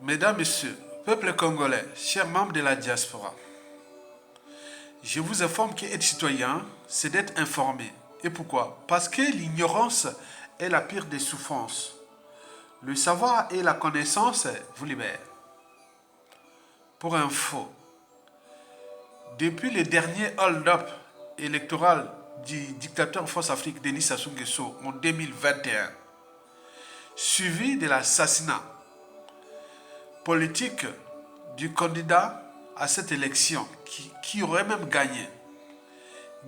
Mesdames, Messieurs, peuple congolais, chers membres de la diaspora, je vous informe qu'être citoyen, c'est d'être informé. Et pourquoi? Parce que l'ignorance est la pire des souffrances. Le savoir et la connaissance vous libèrent. Pour info, depuis le dernier hold-up électoral du dictateur France-Afrique Denis Sassou Nguesso en 2021, suivi de l'assassinat politique du candidat à cette élection qui aurait même gagné,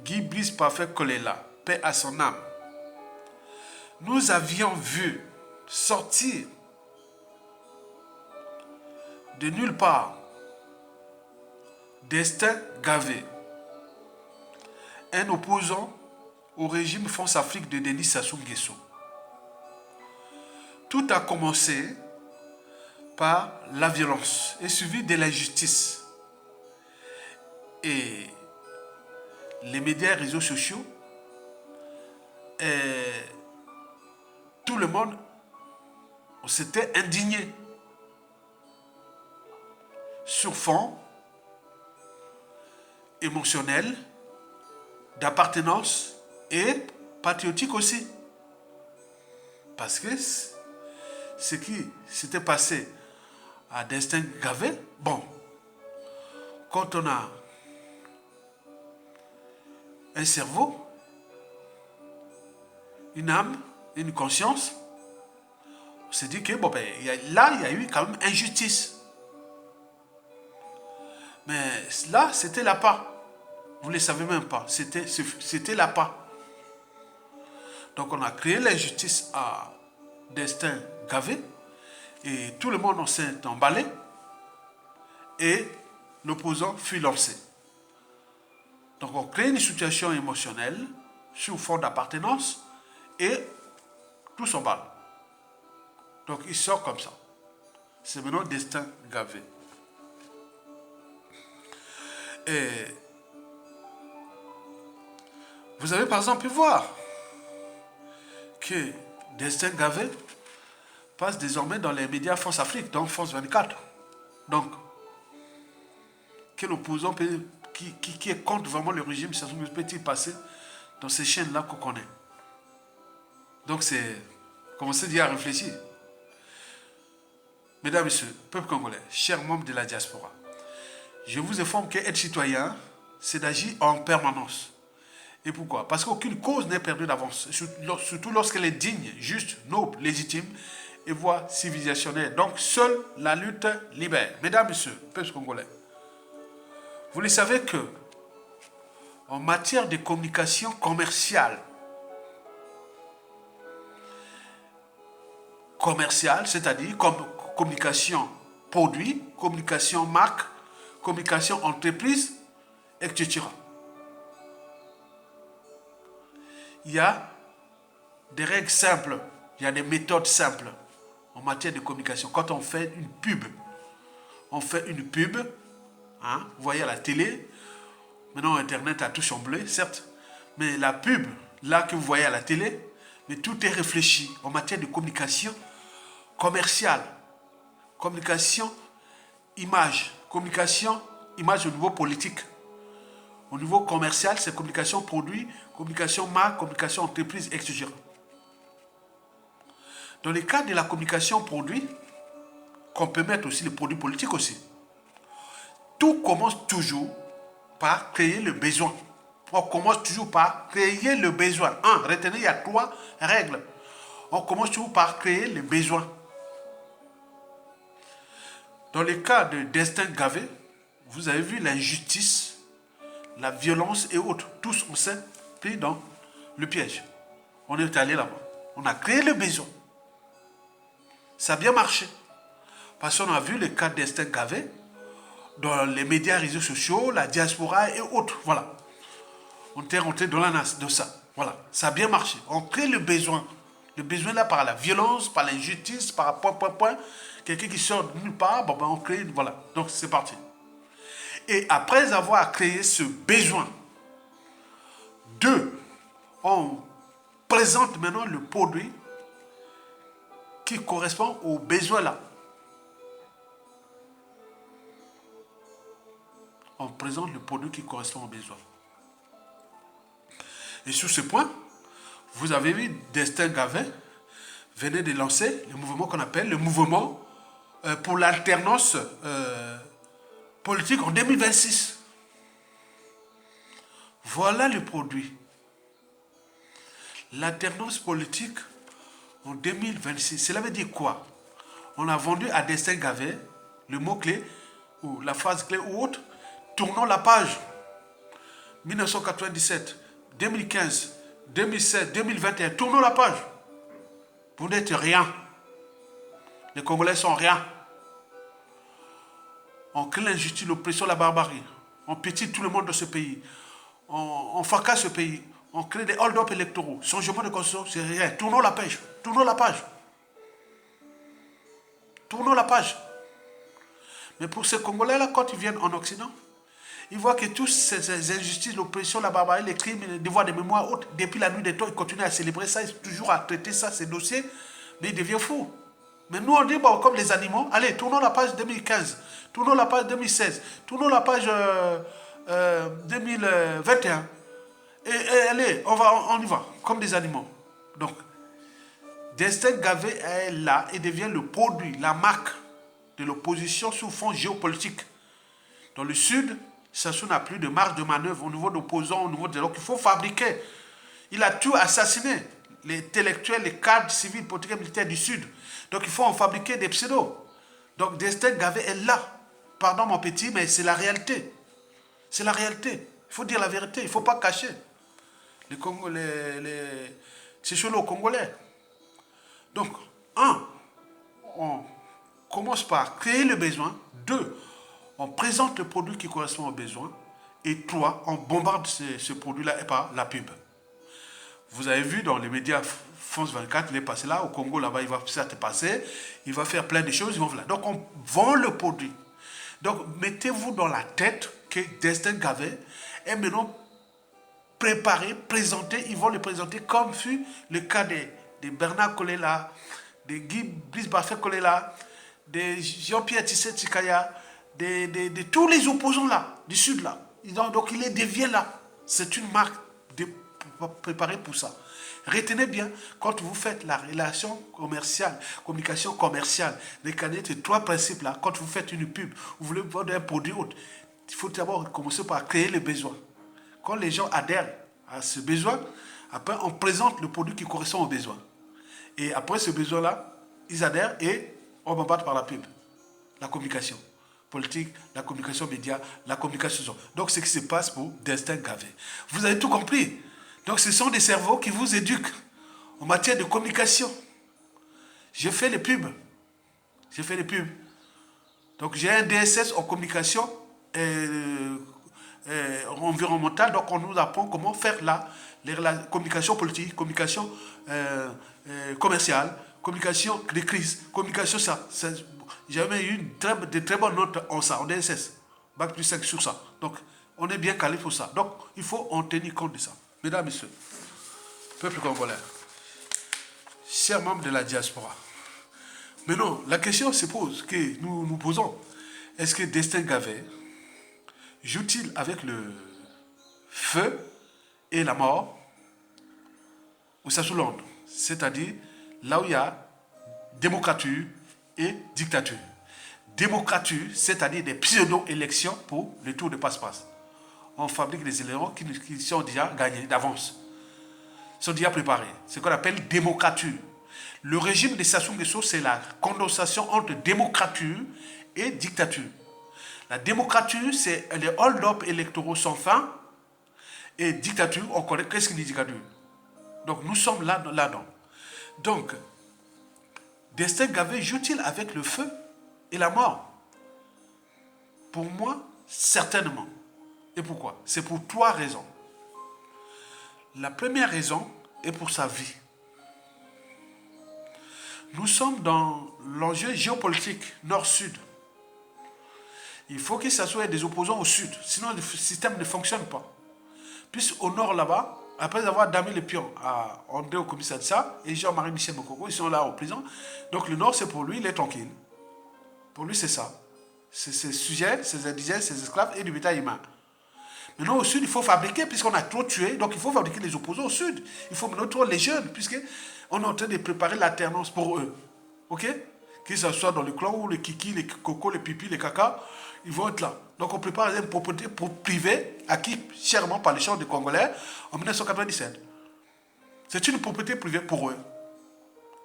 Guy Brice Parfait Kolela, paix à son âme, nous avions vu sortir de nulle part Destin Gavé, un opposant au régime France-Afrique de Denis Sassou Nguesso. Tout a commencé par la violence et suivi de l'injustice. Et les médias et les réseaux sociaux, tout le monde s'était indigné sur fond émotionnel, d'appartenance et patriotique aussi. Parce que ce qui s'était passé à Destin Gavé, bon, quand on a un cerveau, une âme, une conscience, on s'est dit que bon, ben, là, il y a eu quand même injustice. Mais là, c'était l'appât. Vous ne le savez même pas. C'était l'appât. Donc on a créé l'injustice à Destin Gavé. Et tout le monde s'est emballé. Et l'opposant fut lancé. Donc on crée une situation émotionnelle sur fond d'appartenance. Et tout s'emballe. Donc il sort comme ça. C'est maintenant Destin Gavé. Et vous avez par exemple pu voir que Destin Gavé passe désormais dans les médias France Afrique, donc France 24. Donc, quel opposant qui est contre vraiment le régime, ça peut-il passer dans ces chaînes-là qu'on connaît? Donc c'est commencer déjà à réfléchir. Mesdames, Messieurs, peuple congolais, chers membres de la diaspora, je vous informe qu'être citoyen, c'est d'agir en permanence. Et pourquoi? Parce qu'aucune cause n'est perdue d'avance, surtout lorsqu'elle est digne, juste, noble, légitime et voie civilisationnelle. Donc seule la lutte libère. Mesdames, Messieurs, peuple congolais, vous le savez que en matière de communication commerciale, c'est-à-dire comme communication produit, communication marque, communication entreprise, etc. Il y a des règles simples, il y a des méthodes simples en matière de communication. Quand on fait une pub, hein, vous voyez à la télé, maintenant Internet a tout chamboulé, certes, mais la pub, là que vous voyez à la télé, mais tout est réfléchi en matière de communication commerciale, communication image au niveau politique. Au niveau commercial, c'est communication produit, communication marque, communication entreprise, etc. Dans le cas de la communication produit, qu'on peut mettre aussi les produits politiques aussi, tout commence toujours par créer le besoin. On commence toujours par créer le besoin. Retenez, il y a 3 règles. On commence toujours par créer le besoin. Dans le cas de Destin Gavé, vous avez vu l'injustice, la violence et autres. Tous, on s'est pris dans le piège. On est allé là-bas. On a créé le besoin. Ça a bien marché. Parce qu'on a vu le cas d'Estin Gavé dans les médias, réseaux sociaux, la diaspora et autres. Voilà. On était rentré dans la nasse de ça. Voilà. Ça a bien marché. On crée le besoin. Le besoin là par la violence, par l'injustice, par point. Quelqu'un qui sort de nulle part, bon, ben on crée. Voilà. Donc c'est parti. Et après avoir créé ce besoin, 2, on présente maintenant le produit qui correspond aux besoins là. on présente le produit qui correspond aux besoins. Et sur ce point, vous avez vu Destin Gavin venait de lancer le mouvement qu'on appelle le mouvement pour l'alternance politique en 2026. Voilà le produit. L'alternance politique en 2026. Cela veut dire quoi? On a vendu à Destin Gavin le mot-clé ou la phrase clé ou autre. Tournons la page. 1997, 2015, 2016, 2021. Tournons la page. Vous n'êtes rien. Les Congolais sont rien. On crée l'injustice, l'oppression, la barbarie. On pétite tout le monde de ce pays. On fracasse ce pays. On crée des hold-up électoraux. Changement de constitution, c'est rien. Tournons la page. Tournons la page. Tournons la page. Mais pour ces Congolais-là, quand ils viennent en Occident, ils voient que toutes ces injustices, l'oppression, la barbarie, les crimes, les devoirs de mémoire autres, depuis la nuit des temps, ils continuent à célébrer ça, toujours à traiter ça, ces dossiers, mais ils deviennent fous. Mais nous, on dit, bon, comme les animaux, allez, tournons la page 2015, tournons la page 2016, tournons la page 2021. Et allez, on y va, comme des animaux. Donc, Destin Gavin est là et devient le produit, la marque de l'opposition sous fond géopolitique. Dans le Sud, Sassou n'a plus de marge de manœuvre au niveau d'opposants, au niveau de... Donc il faut fabriquer. Il a tout assassiné. Les intellectuels, les cadres civils, politiques et militaires du Sud. Donc il faut en fabriquer des pseudos. Donc Destin Gavin est là. Pardon mon petit, mais c'est la réalité. C'est la réalité. Il faut dire la vérité. Il ne faut pas cacher. C'est chez nous, Congolais. Donc, on commence par créer le besoin. 2, on présente le produit qui correspond aux besoins. Et 3, on bombarde ce produit-là par la pub. Vous avez vu dans les médias France 24, il est passé là, au Congo, là-bas, il va certes passer, il va faire plein de choses, ils vont là. Donc, on vend le produit. Donc, mettez-vous dans la tête que Destin Gavin est maintenant préparé, présenté, ils vont le présenter comme fut le cas de Bernard Kolela, de Guy Brice Bafé Kolela, de Jean-Pierre Tissé Tsikaya, de tous les opposants là, du Sud là. Donc il devient là. C'est une marque préparée pour ça. Retenez bien, quand vous faites la relation commerciale, communication commerciale, retenez ces 3 principes là. Quand vous faites une pub, vous voulez vendre un produit autre, il faut d'abord commencer par créer le besoin. Quand les gens adhèrent à ce besoin, après on présente le produit qui correspond au besoin. Et après ce besoin-là, ils adhèrent et on bombarde par la pub. La communication politique, la communication média, la communication. Donc, c'est ce qui se passe pour Destin Gavin. Vous avez tout compris. Donc, ce sont des cerveaux qui vous éduquent en matière de communication. J'ai fait les pubs. Donc, j'ai un DSS en communication environnementale. Donc, on nous apprend comment faire la communication politique, communication commerciale, communication de crise, communication ça. J'avais eu de très bonnes notes en ça, en DSS. Bac plus 5 sur ça. Donc, on est bien calé pour ça. Donc, il faut en tenir compte de ça. Mesdames, Messieurs, peuple congolais, chers membres de la diaspora. Maintenant, la question se pose, que nous nous posons. Est-ce que Destin Gavin joue-t-il avec le feu et la mort ou ça sous l'onde? C'est-à-dire là où il y a démocrature et dictature. Démocrature, c'est-à-dire des pseudo-élections pour le tour de passe-passe. On fabrique des éléments qui sont déjà gagnés d'avance, sont déjà préparés. C'est ce qu'on appelle démocrature. Le régime de Sassou Nguesso, c'est la condensation entre démocrature et dictature. La démocrature, c'est les hold-up électoraux sans fin. Et dictature, on connaît qu'est-ce qu'il dit dictature. Donc nous sommes là-dedans. Donc, Destin Gavin joue-t-il avec le feu et la mort? Pour moi, certainement. Et pourquoi? C'est pour 3 raisons. La première raison est pour sa vie. Nous sommes dans l'enjeu géopolitique nord-sud. Il faut qu'il s'assoie des opposants au sud, sinon le système ne fonctionne pas. Puis au nord là-bas, après avoir damé les pions à André Okoumissatsa et Jean-Marie Michel Mokoko, ils sont là en prison. Donc le nord c'est pour lui, il est tranquille. Pour lui c'est ça. ses sujets, ses indigènes, ses esclaves et du bétail humain. Maintenant, au sud, il faut fabriquer, puisqu'on a trop tué, donc il faut fabriquer les opposants au sud. Il faut maintenant trouver les jeunes, puisqu'on est en train de préparer l'alternance pour eux. OK? Qu'ils soient dans le clan ou les kiki, les cocos, les pipis, les caca, ils vont être là. Donc on prépare une propriété privée acquise chèrement par les champs des Congolais en 1997. C'est une propriété privée pour eux.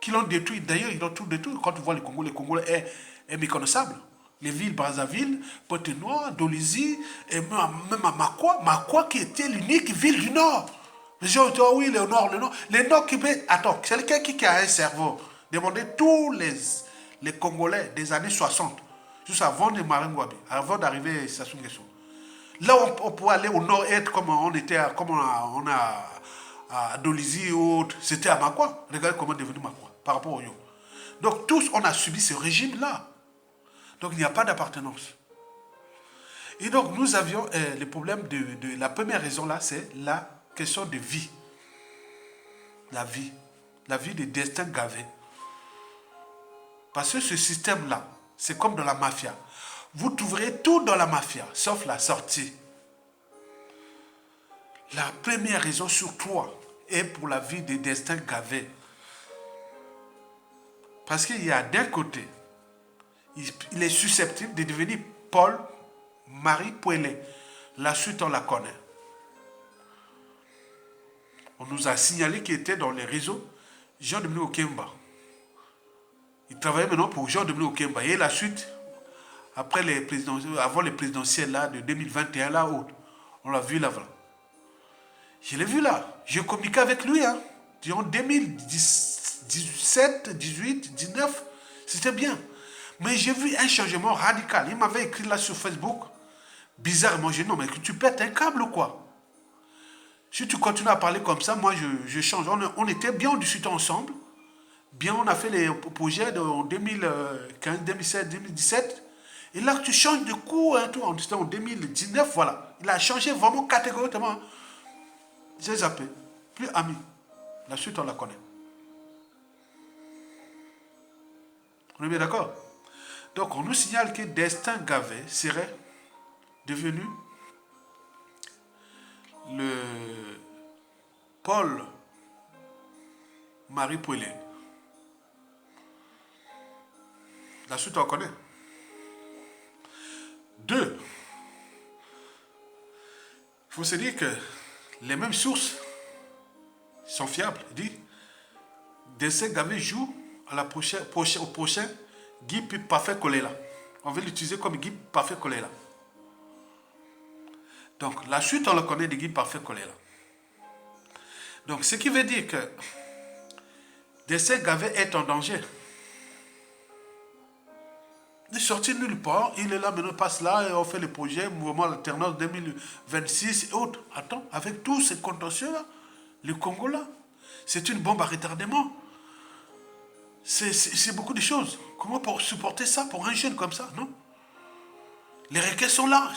Qui l'ont détruit. D'ailleurs, ils l'ont tout détruit. Quand tu vois le Congolais est méconnaissable. Les villes, Brazzaville, Pointe-Noire, Dolisie, et même à Makwa qui était l'unique ville du Nord. Les gens disent, oh oui, le Nord. Les Nord qui... Attends, c'est quelqu'un qui a un cerveau. Demandez tous les Congolais des années 60, juste avant de Maringouabi, avant d'arriver à Sassou Nguesso. Là, on pouvait aller au nord-est comme on était, à Dolisie ou autre. C'était à Makwa. Regardez comment est devenu Makwa par rapport au Yo. Donc tous, on a subi ce régime-là. Donc il n'y a pas d'appartenance. Et donc nous avions le problème de la première raison là, c'est la question de vie. La vie des destins gavés. Parce que ce système-là, c'est comme dans la mafia. Vous trouverez tout dans la mafia, sauf la sortie. La première raison sur trois est pour la vie des destins gavés. Parce qu'il y a d'un côté, il est susceptible de devenir Paul-Marie Pouellet. La suite, on la connaît. On nous a signalé qu'il était dans les réseaux Jean-Dominique Okemba. Il travaillait maintenant pour Jean-Dominique Okemba. Et la suite, avant les présidentielles là, de 2021, là, on l'a vu là-bas. Je l'ai vu là. J'ai communiqué avec lui. Durant 2017, 18, 19, c'était bien. Mais j'ai vu un changement radical. Il m'avait écrit là sur Facebook. Bizarrement, j'ai dit non, mais tu pètes un câble ou quoi? Si tu continues à parler comme ça, moi je change. On était bien, on discutait ensemble. Bien, on a fait les projets en 2015, 2016, 2017. Et là, tu changes de coup, c'était en 2019, voilà. Il a changé vraiment catégoriquement. J'ai zappé. Plus ami. La suite, on la connaît. On est bien d'accord? Donc, on nous signale que Destin Gavé serait devenu le Paul-Marie Pouellet. La suite, on connaît. 2. Il faut se dire que les mêmes sources sont fiables. Il dit, Destin Gavé joue au prochain Guy Parfait Kolela. On veut l'utiliser comme Guy Parfait Kolela. Donc, la suite, on le connaît de Guy Parfait Kolela. Donc, ce qui veut dire que Destin Gavé est en danger. Il est sorti nulle part, il est là, maintenant passe là, et on fait le projet, mouvement alternance 2026 et autres. Attends, avec tous ces contentieux-là, le Congo là, c'est une bombe à retardement. C'est beaucoup de choses. Comment pour supporter ça pour un jeune comme ça, non? Les requêtes sont là.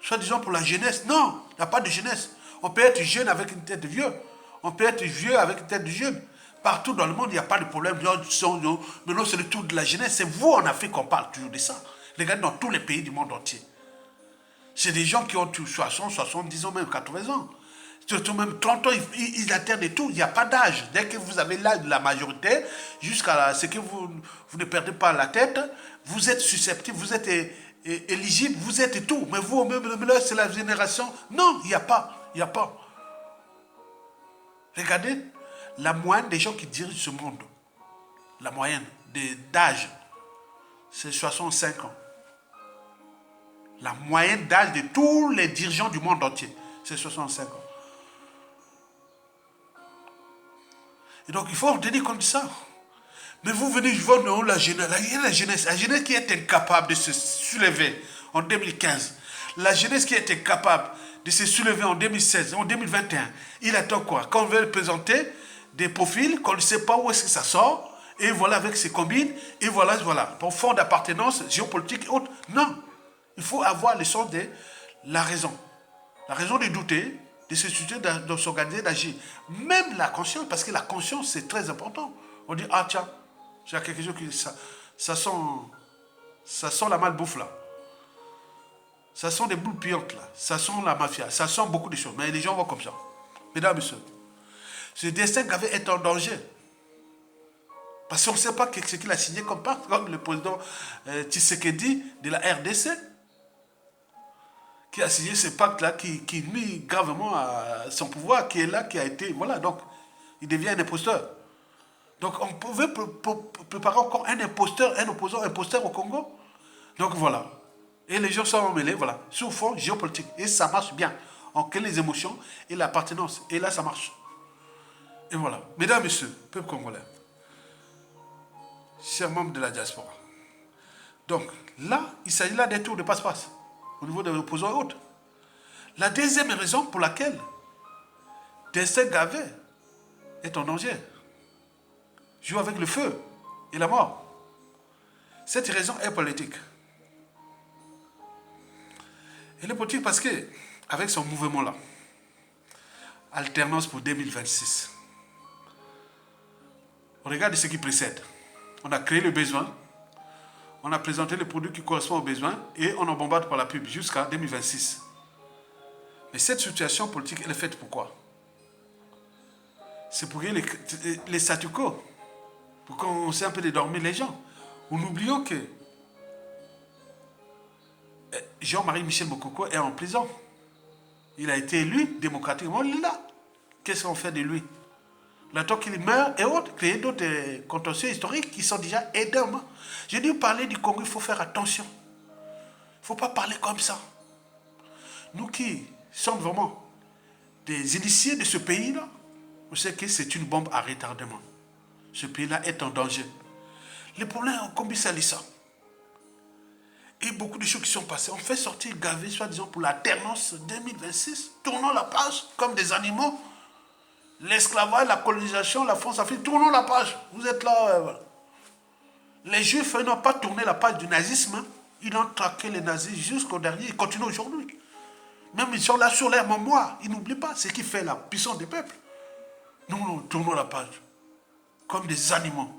Soit disant pour la jeunesse. Non, il n'y a pas de jeunesse. On peut être jeune avec une tête de vieux. On peut être vieux avec une tête de jeune. Partout dans le monde, il n'y a pas de problème. Maintenant, c'est le tour de la jeunesse. C'est vous en Afrique qu'on parle toujours de ça. Regardez dans tous les pays du monde entier. C'est des gens qui ont 60, 70 ans, même 80 ans. Surtout même 30 ans, ils alternent et tout. Il n'y a pas d'âge. Dès que vous avez l'âge de la majorité, jusqu'à ce que vous ne perdez pas la tête, vous êtes susceptible, vous êtes éligible, vous êtes et tout. Mais vous, même là, c'est la génération. Non, il n'y a pas. Il n'y a pas. Regardez la moyenne des gens qui dirigent ce monde. La moyenne d'âge, c'est 65 ans. La moyenne d'âge de tous les dirigeants du monde entier, c'est 65 ans. Et donc, il faut tenir compte de ça. Mais vous venez, je vois la jeunesse qui est incapable de se soulever en 2015. La jeunesse qui est incapable de se soulever en 2016, en 2021. Il attend quoi? Quand on veut présenter des profils, qu'on ne sait pas où est-ce que ça sort, et voilà avec ses combines, et voilà. Pour fond d'appartenance géopolitique et autres. Non. Il faut avoir le sens de la raison. La raison de douter, de se situer, de s'organiser, d'agir. Même la conscience, parce que la conscience, c'est très important. On dit, ah tiens, j'ai quelque chose qui ça sent la malbouffe là. Ça sent des boules puantes là. Ça sent la mafia. Ça sent beaucoup de choses. Mais les gens vont comme ça. Mesdames et messieurs, ce destin Gavé est en danger. Parce qu'on ne sait pas ce qu'il a signé comme pacte, comme le président Tshisekedi de la RDC, qui a signé ce pacte-là, qui nuit gravement à son pouvoir, qui est là, qui a été... Voilà, donc, il devient un imposteur. Donc, on pouvait préparer encore un imposteur, un opposant imposteur au Congo. Donc, voilà. Et les gens sont emmêlés, voilà, sur fond géopolitique. Et ça marche bien. On crée les émotions et l'appartenance. Et là, ça marche. Et voilà. Mesdames, Messieurs, peuple congolais, chers membres de la diaspora. Donc, là, il s'agit là des tours de passe-passe, au niveau des opposants et autres. La deuxième raison pour laquelle Destin Gavé est en danger, joue avec le feu et la mort. Cette raison est politique. Elle est politique parce que, avec son mouvement-là, alternance pour 2026, on regarde ce qui précède. On a créé le besoin, on a présenté le produit qui correspond aux besoins et on en bombarde par la pub jusqu'à 2026. Mais cette situation politique, elle est faite pourquoi? C'est pour que les statu quo, pour qu'on sait un peu dédormir les gens. Nous n'oublions que Jean-Marie Michel Mokoko est en prison. Il a été élu démocratiquement là. Qu'est-ce qu'on fait de lui? Le temps qu'il meurt et autres, créer d'autres contentieux historiques qui sont déjà énormes. J'ai dû parler du Congo, il faut faire attention. Il ne faut pas parler comme ça. Nous qui sommes vraiment des initiés de ce pays-là, on sait que c'est une bombe à retardement. Ce pays-là est en danger. Les problèmes ont combien ça ça. Et beaucoup de choses qui sont passées. On fait sortir Gavé, soi-disant, pour l'alternance 2026. Tournons la page comme des animaux. L'esclavage, la colonisation, la France-Afrique, tournons la page. Vous êtes là. Voilà. Les Juifs n'ont pas tourné la page du nazisme. Hein. Ils ont traqué les nazis jusqu'au dernier. Ils continuent aujourd'hui. Même ils sont là sur leur mémoire. Ils n'oublient pas ce qui fait la puissance des peuples. Nous tournons la page. Comme des animaux.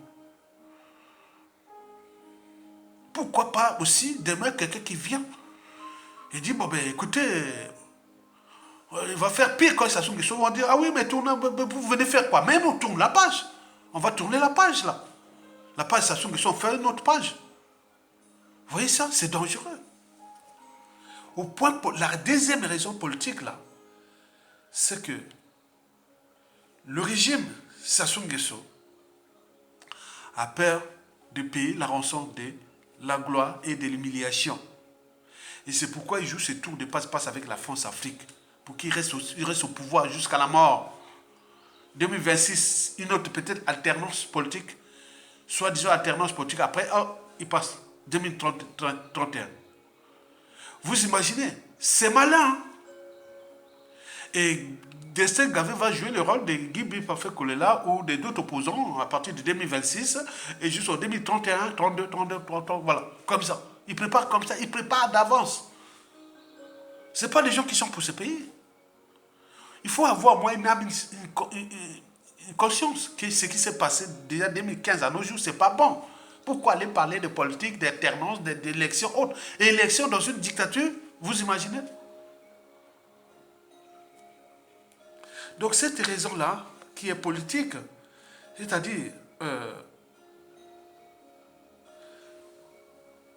Pourquoi pas aussi demain quelqu'un qui vient et dit, bon ben écoutez, il va faire pire quand ça sont on va dire, ah oui, mais vous venez faire quoi? Même on tourne la page. On va tourner la page là. La page Sassou Nguesso, on fait une autre page. Vous voyez ça? C'est dangereux. Au point, la deuxième raison politique là, c'est que le régime Sassou Nguesso a peur de payer la rançon de la gloire et de l'humiliation. Et c'est pourquoi il joue ce tour de passe-passe avec la France-Afrique, pour qu'il reste au pouvoir jusqu'à la mort. 2026, une autre peut-être alternance politique, soit disons alternance politique, après, oh, il passe 2031. Vous imaginez, c'est malin. Hein? Et Destin Gavé va jouer le rôle de Guy Bipafé Kolela ou d'autres opposants à partir de 2026 et jusqu'en 2031, 32, 32, 33, voilà, comme ça. Il prépare comme ça, il prépare d'avance. Ce n'est pas les gens qui sont pour ce pays. Il faut avoir, moi, une conscience que ce qui s'est passé déjà en 2015 à nos jours, ce n'est pas bon. Pourquoi aller parler de politique, d'alternance, d'élections autres? Et élections dans une dictature, vous imaginez? Donc cette raison-là, qui est politique, c'est-à-dire,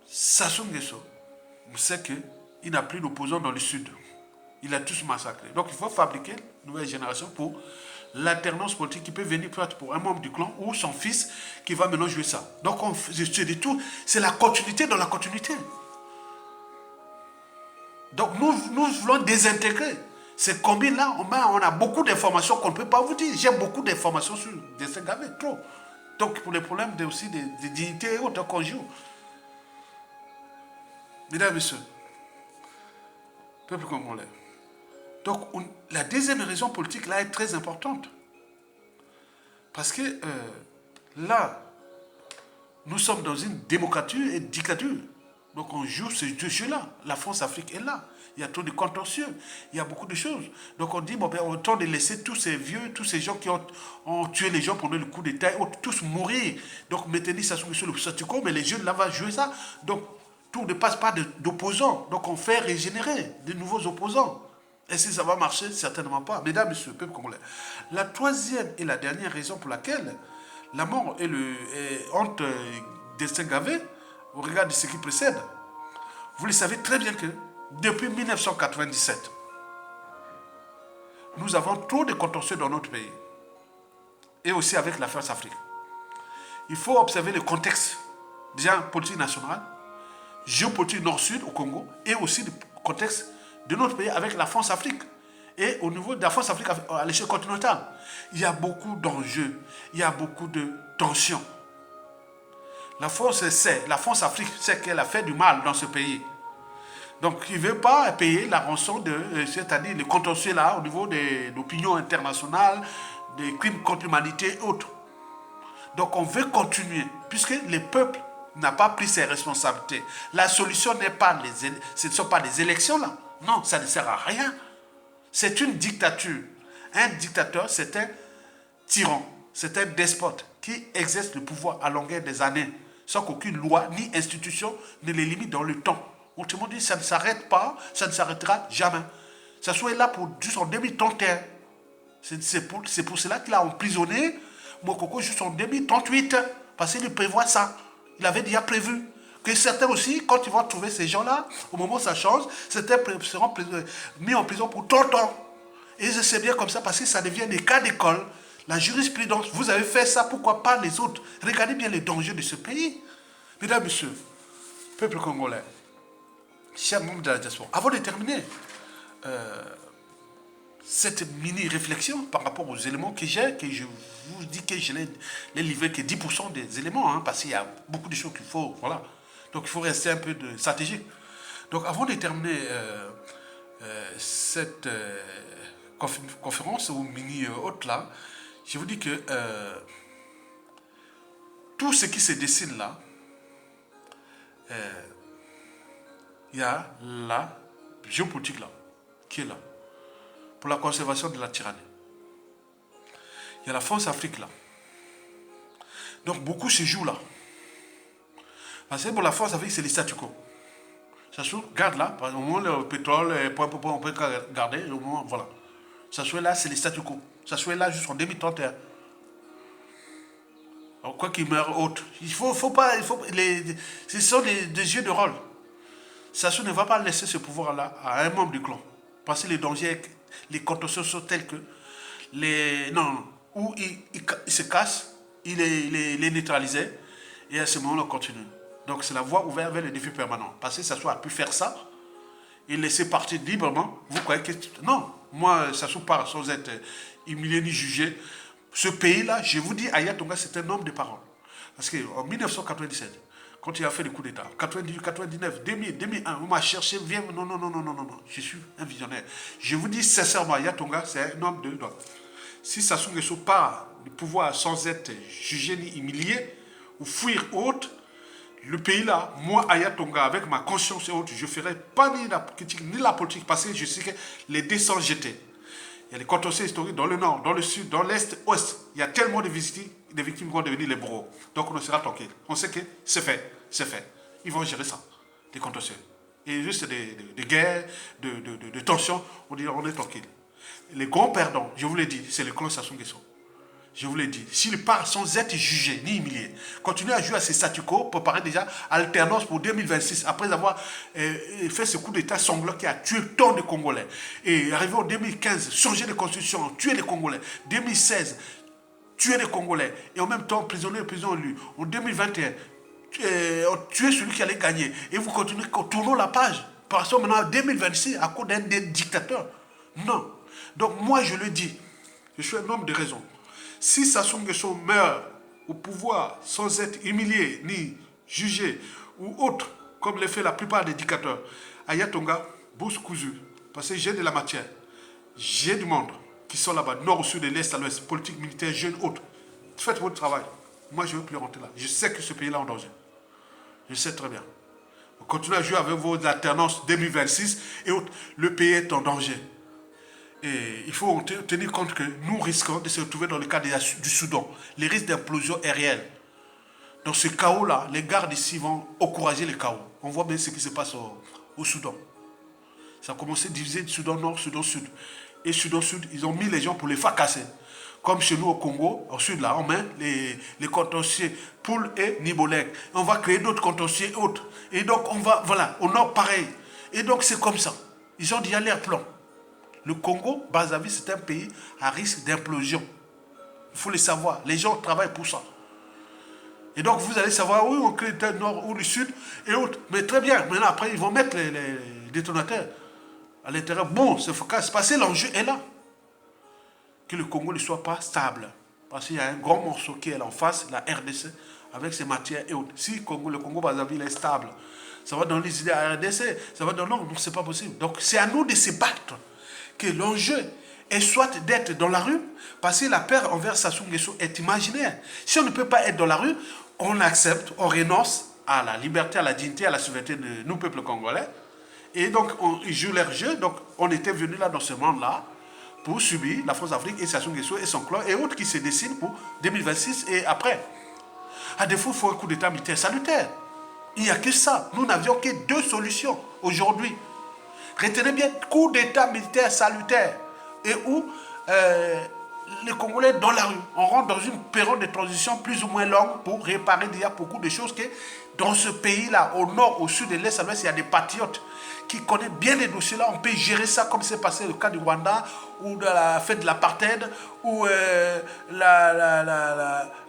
Sassou Nguesso, on sait qu'il n'a plus d'opposants dans le sud. Il a tous massacré. Donc il faut fabriquer une nouvelle génération pour l'alternance politique qui peut venir pour un membre du clan ou son fils qui va maintenant jouer ça. Donc c'est la continuité dans la continuité. Donc nous voulons désintégrer. Ces combines-là, on a beaucoup d'informations qu'on ne peut pas vous dire. J'ai beaucoup d'informations sur Destin Gavé, trop. Donc pour les problèmes aussi des dignités et autres qu'on joue. Mesdames et messieurs, peuple congolais. Donc la deuxième raison politique là est très importante. Parce que là, nous sommes dans une démocratie et une dictature. Donc on joue ce jeu-là. La France-Afrique est là. Il y a trop de contentieux. Il y a beaucoup de choses. Donc on dit, bon, ben, autant de laisser tous ces vieux, tous ces gens qui ont tué les gens pendant le coup d'État, tous mourir. Donc maintenir ça sur le statu quo, mais les jeunes là vont jouer ça. Donc tout ne passe pas d'opposants. Donc on fait régénérer de nouveaux opposants. Et si ça va marcher, certainement pas. Mesdames, messieurs, peuple congolais. La troisième et la dernière raison pour laquelle la mort entre Destin Gavé, au regard de ce qui précède, vous le savez très bien que depuis 1997, nous avons trop de contentieux dans notre pays. Et aussi avec la France-Afrique. Il faut observer le contexte, déjà politique nationale, géopolitique nord-sud au Congo, et aussi le contexte de notre pays avec la France-Afrique. Et au niveau de la France-Afrique à l'échelle continentale, il y a beaucoup d'enjeux, il y a beaucoup de tensions. La France-Afrique sait qu'elle a fait du mal dans ce pays. Donc, il ne veut pas payer la rançon c'est-à-dire le contentieux là, au niveau de l'opinion internationale, des crimes contre l'humanité et autres. Donc, on veut continuer, puisque le peuple n'a pas pris ses responsabilités. La solution n'est pas ce ne sont pas les élections là. Non, ça ne sert à rien. C'est une dictature. Un dictateur, c'est un tyran, c'est un despote qui exerce le pouvoir à longueur des années, sans qu'aucune loi ni institution ne les limite dans le temps. Autrement dit, ça ne s'arrête pas, ça ne s'arrêtera jamais. Ça soit là pour jusqu'en 2031. C'est pour cela qu'il a emprisonné Mokoko jusqu'en 2038, parce qu'il prévoit ça. Il avait déjà prévu que certains aussi, quand ils vont trouver ces gens-là, au moment où ça change, certains seront mis en prison pour 30 ans. Et je sais bien comme ça, parce que ça devient des cas d'école. La jurisprudence, vous avez fait ça, pourquoi pas les autres? Regardez bien les dangers de ce pays. Mesdames, messieurs, peuple congolais, chers membres de la diaspora, avant de terminer cette mini-réflexion par rapport aux éléments que j'ai, que je vous dis que je n'ai livré que 10% des éléments, hein, parce qu'il y a beaucoup de choses qu'il faut, voilà. Donc il faut rester un peu stratégique. Donc avant de terminer cette conférence ou mini-hôte là, je vous dis que tout ce qui se dessine là, il y a la géopolitique là, qui est là, pour la conservation de la tyrannie. Il y a la France-Afrique là. Donc beaucoup se joue là. Parce que pour la France-Afrique, c'est le statu quo. Ça se garde là, au moment le pétrole, on peut garder, au moment, voilà. Ça se là, c'est le statu quo. Ça se là jusqu'en 2031. Alors, quoi qu'il meure autre. Ce sont des jeux de rôle. Sassou ne va pas laisser ce pouvoir-là à un membre du clan. Parce que les dangers, les contentieux sont tels que où il se casse, il est neutralisé, et à ce moment-là, on continue. Donc c'est la voie ouverte vers le défi permanent. Parce que Sassou a pu faire ça, et laisser partir librement. Vous croyez que... Non, moi, Sassou part sans être humilié ni jugé. Ce pays-là, je vous dis, Aya Tonga, c'est un homme de parole. Parce qu'en 1997, quand il a fait le coup d'État, 98, 99, 2000, 2001, on m'a cherché, viens, non, je suis un visionnaire. Je vous dis sincèrement, Aya Tonga, c'est un homme de droit. Si Sassou Nguesso part du pouvoir sans être jugé ni humilié, ou fuir autre, le pays là, moi, Aya Tonga, avec ma conscience et autres, je ne ferai pas ni la critique ni la politique, parce que je sais que les dés sont jetés. Il y a des contentieux historiques dans le nord, dans le sud, dans l'est, ouest. Il y a tellement de victimes qui vont devenir les bourreaux. Donc on sera tranquille. On sait que c'est fait, c'est fait. Ils vont gérer ça, des contentieux. Et juste des guerres, de tensions, on est tranquille. Les grands perdants, je vous l'ai dit, c'est le clan Sassou Nguesso. Je vous l'ai dit, s'il part sans être jugé ni humilié, continue à jouer à ses statu quo, préparer déjà alternance pour 2026, après avoir fait ce coup d'État sanglant qui a tué tant de Congolais. Et arrivé en 2015, changer de constitution, tuer les Congolais. 2016, tuer les Congolais. Et en même temps, prisonnier, prison lui. En 2021, tuer celui qui allait gagner. Et vous continuez, tournons la page. Passons maintenant à 2026 à cause d'un dictateur. Non. Donc moi, je le dis, je suis un homme de raison. Si Sassou Nguesso meurt au pouvoir sans être humilié ni jugé ou autre, comme le fait la plupart des dictateurs, Aya Tonga, bourse cousue, parce que j'ai de la matière, j'ai du monde qui sont là-bas, nord au sud, de l'est à l'ouest, politique, militaire, jeunes, autres. Faites votre travail. Moi, je ne veux plus rentrer là. Je sais que ce pays-là est en danger. Je sais très bien. Vous continuez à jouer avec vos alternances 2026 et autres. Le pays est en danger. Et il faut tenir compte que nous risquons de se retrouver dans le cas du Soudan. Les risques d'implosion est réel. Dans ce chaos-là, les gardes ici vont encourager le chaos. On voit bien ce qui se passe au Soudan. Ça a commencé à diviser Soudan Nord, Soudan Sud. Et Soudan Sud, ils ont mis les gens pour les fracasser. Comme chez nous au Congo, au sud là, on met les contentieux Poul et Nibolek. On va créer d'autres contentieux et autres. Et donc on va, voilà, au nord pareil. Et donc c'est comme ça. Ils ont déjà leur plan. Le Congo, Brazzaville, c'est un pays à risque d'implosion. Il faut le savoir. Les gens travaillent pour ça. Et donc vous allez savoir où on crée le nord ou le sud et autres. Mais très bien. Maintenant après ils vont mettre les détonateurs à l'intérieur. Bon, c'est efficace. Parce que l'enjeu est là. Que le Congo ne soit pas stable. Parce qu'il y a un grand morceau qui est là en face, la RDC, avec ses matières et autres. Si le Congo Brazzaville est stable, ça va dans les idées à la RDC, ça va dans non, c'est pas possible. Donc c'est à nous de se battre. Que l'enjeu est soit d'être dans la rue, parce que la peur envers Sassou Nguesso est imaginaire. Si on ne peut pas être dans la rue, on accepte, on renonce à la liberté, à la dignité, à la souveraineté de nous, peuple congolais. Et donc, ils jouent leur jeu. Donc, on était venu là dans ce monde-là pour subir la France-Afrique et Sassou Nguesso et son clan et autres qui se dessinent pour 2026 et après. À défaut, il faut un coup d'état militaire salutaire. Il n'y a que ça. Nous n'avions que deux solutions aujourd'hui. Retenez bien, coup d'état militaire salutaire et où les Congolais dans la rue. On rentre dans une période de transition plus ou moins longue pour réparer déjà beaucoup de choses que dans ce pays-là, au nord, au sud et l'est, à l'ouest, il y a des patriotes qui connaissent bien les dossiers-là. On peut gérer ça comme c'est passé le cas du Rwanda ou de la fête de l'apartheid ou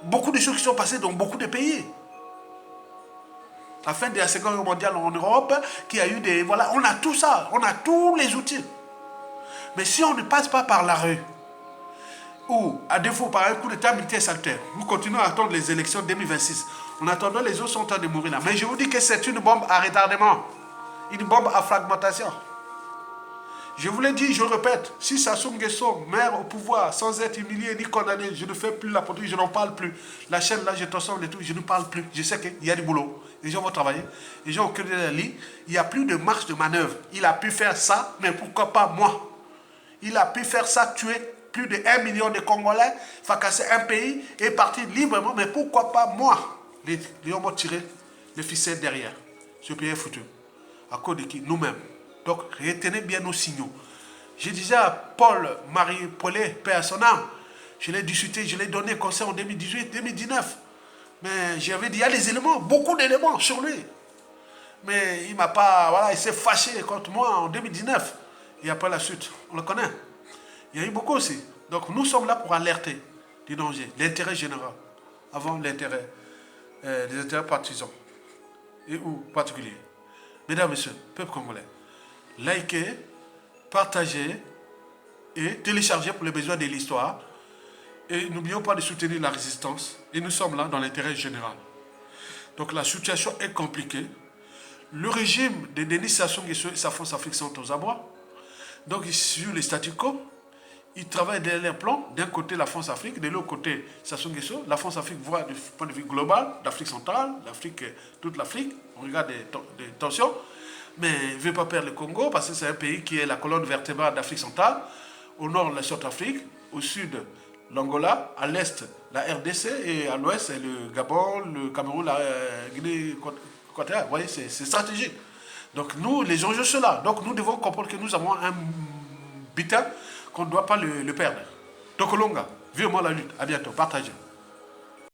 beaucoup de choses qui sont passées dans beaucoup de pays. La fin de la Seconde Guerre mondiale en Europe, qui a eu des... Voilà, on a tout ça, on a tous les outils. Mais si on ne passe pas par la rue, ou à défaut par un coup d'état militaire salutaire, nous continuons à attendre les élections 2026. En attendant, les autres sont en train de mourir là. Mais je vous dis que c'est une bombe à retardement, une bombe à fragmentation. Je vous l'ai dit, je le répète, si Sassou Nguesso meurt au pouvoir sans être humilié ni condamné, je ne fais plus la politique, je n'en parle plus. La chaîne là, je transforme les trucs, je ne parle plus. Je sais qu'il y a du boulot. Les gens vont travailler, les gens ont créé la ligne. Il n'y a plus de marge de manœuvre. Il a pu faire ça, mais pourquoi pas moi? Il a pu faire ça, tuer plus de 1 million de Congolais, fracasser un pays et partir librement, mais pourquoi pas moi? Les gens vont tirer les ficelles derrière. Ce pays est foutu. À cause de qui? Nous-mêmes. Donc, retenez bien nos signaux. Je disais à Paul-Marie Paulet, paix à son âme, je l'ai discuté, je l'ai donné conseil en 2018, 2019. Mais j'avais dit, il y a des éléments, beaucoup d'éléments sur lui. Mais il m'a pas, voilà, il s'est fâché contre moi en 2019. Et après la suite, on le connaît. Il y a eu beaucoup aussi. Donc nous sommes là pour alerter du danger, l'intérêt général, avant l'intérêt, les intérêts partisans et ou particuliers. Mesdames, Messieurs, peuple congolais, likez, partagez et téléchargez pour les besoins de l'histoire. Et n'oublions pas de soutenir la résistance. Et nous sommes là dans l'intérêt général. Donc la situation est compliquée. Le régime de Denis Sassou Nguesso et sa France-Afrique sont aux abois. Donc ils suivent les statu quo. Ils travaillent derrière leur plan. D'un côté la France-Afrique, de l'autre côté Sassou Nguesso. La France-Afrique voit du point de vue global, l'Afrique centrale, l'Afrique, toute l'Afrique. On regarde des tensions. Mais il ne veut pas perdre le Congo parce que c'est un pays qui est la colonne vertébrale d'Afrique centrale. Au nord, la Centrafrique. Au sud, l'Angola. À l'est, la RDC. Et à l'ouest, c'est le Gabon, le Cameroun, la Guinée équatoriale. Vous voyez, c'est stratégique. Donc nous, les enjeux sont là. Donc nous devons comprendre que nous avons un butin qu'on ne doit pas le perdre. Donc Longa, vivement la lutte. À bientôt. Partagez.